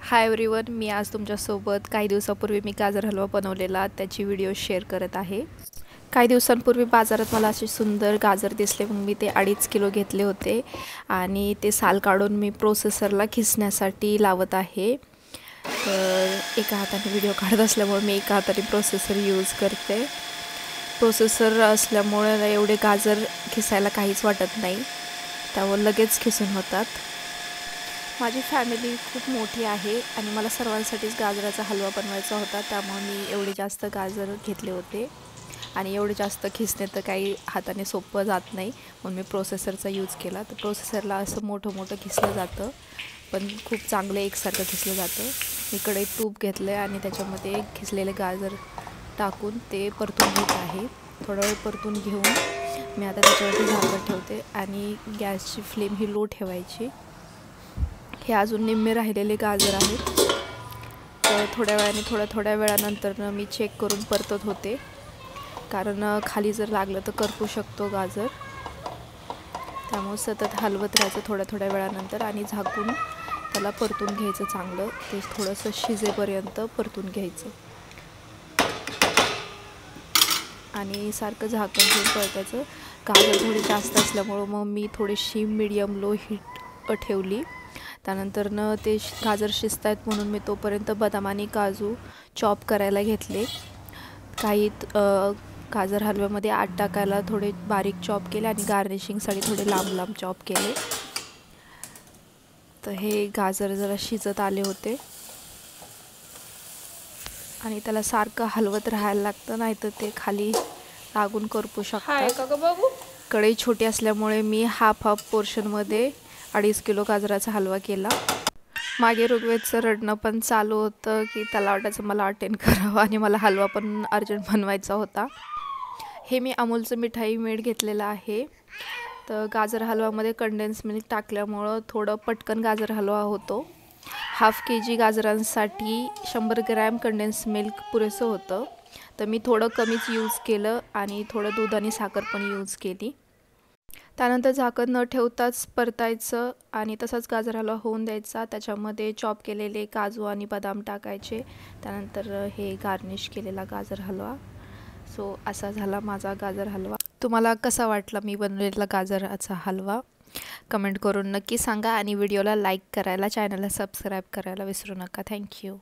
Hi everyone, मी आज तुमच्यासोबत काही दिवसापूर्वी मी गाजर हलवा बनवलेला त्याची व्हिडिओ शेअर करत आहे। काही दिवसांपूर्वी बाजारात मला असे सुंदर गाजर दिसले, मग मी ते 2.5 किलो घेतले होते आणि ते साल काढून मी प्रोसेसरला खिसण्यासाठी लावत आहे। तर एका हाताने व्हिडिओ काढत असल्यामुळे मी एका हाताने प्रोसेसर यूज करते। प्रोसेसर असल्यामुळे एवढे गाजर खिसायला काहीच वाटत नाही, त्यावर लगेच खिसून होतात। माझी फॅमिली खूप मोठी आहे आणि मला सर्वांसाठीच गाजराचा हलवा बनवायचा होता, त्यामुळे मी एवढे जास्त गाजर घेतले होते आणि एवढे जास्त खिसणे तर काही हाताने सोपं जात नाही, म्हणून मी प्रोसेसरचा यूज केला। तर प्रोसेसरला असं मोठं खिसलं जातं, पण खूप चांगलं एकसारखं खिसलं जातं। मी कढईत तूप घेतलं आणि त्याच्यामध्ये खिसलेले गाजर टाकून ते परतून घेत आहे। थोडा वेळ परतून घेऊन मी आता त्याच्यावरती झाकण ठेवते आणि गॅसची फ्लेम ही लो ठेवायची। हे अजून निम्मे राहिलेले गाजर आहेत, तर थोड्या वेळानंतर मी चेक करून परतत होते, कारण खाली जर लागलं तर करपू शकतो गाजर, त्यामुळे सतत हलवत राहायचं थोड्या वेळानंतर आणि झाकून त्याला परतून घ्यायचं। चांगलं ते थोडंसं शिजेपर्यंत परतून घ्यायचं आणि सारखं झाकण घेऊन परतायचं। गाजर थोडी जास्त असल्यामुळं मग मी थोडीशी मीडियम लो हीट ठेवली। त्यानंतर ते गाजर शिजतायत म्हणून मी तोपर्यंत बदाम आणि काजू चॉप करायला घेतले। काही गाजर हलव्यामध्ये आत टाकायला थोडे बारीक चॉप केले आणि गार्निशिंगसाठी थोडे लांब चॉप केले। तर हे गाजर जरा शिजत आले होते आणि त्याला सारखं हलवत राहायला लागतं, नाहीतर ते खाली लागून करपू शकतात। कढई छोटी असल्यामुळे मी हाफ पोर्शनमध्ये 2.5 किलो गाजराचा हलवा केला। मागे ऋग्वेदचं रडणं पण चालू होतं की त्याला वाटायचं मला अटेंड करावं आणि मला हलवा पण अर्जंट बनवायचा होता। हे मी अमूलचं मिठाई मेड घेतलेलं आहे। तर गाजर हलवामध्ये कंडेन्स मिल्क टाकल्यामुळं थोडं पटकन गाजर हलवा होतो। Half kg गाजरांसाठी 100 gram condense milk पुरेसं होतं, तर मी थोडं कमीच यूज केलं आणि थोडं दूध आणि साखर पण यूज केली। त्यानंतर झाकण न ठेवताच परतायचं आणि तसाच गाजर हलवा होऊन द्यायचा। त्याच्यामध्ये चॉप केलेले काजू आणि बदाम टाकायचे, त्यानंतर हे गार्निश केलेला गाजर हलवा। सो असा झाला माझा गाजर हलवा। तुम्हाला कसा वाटला मी बनवलेला गाजराचा हलवा कमेंट करून नक्की सांगा आणि व्हिडिओला लाईक करायला, चॅनलला सबस्क्राईब करायला विसरू नका। थँक्यू।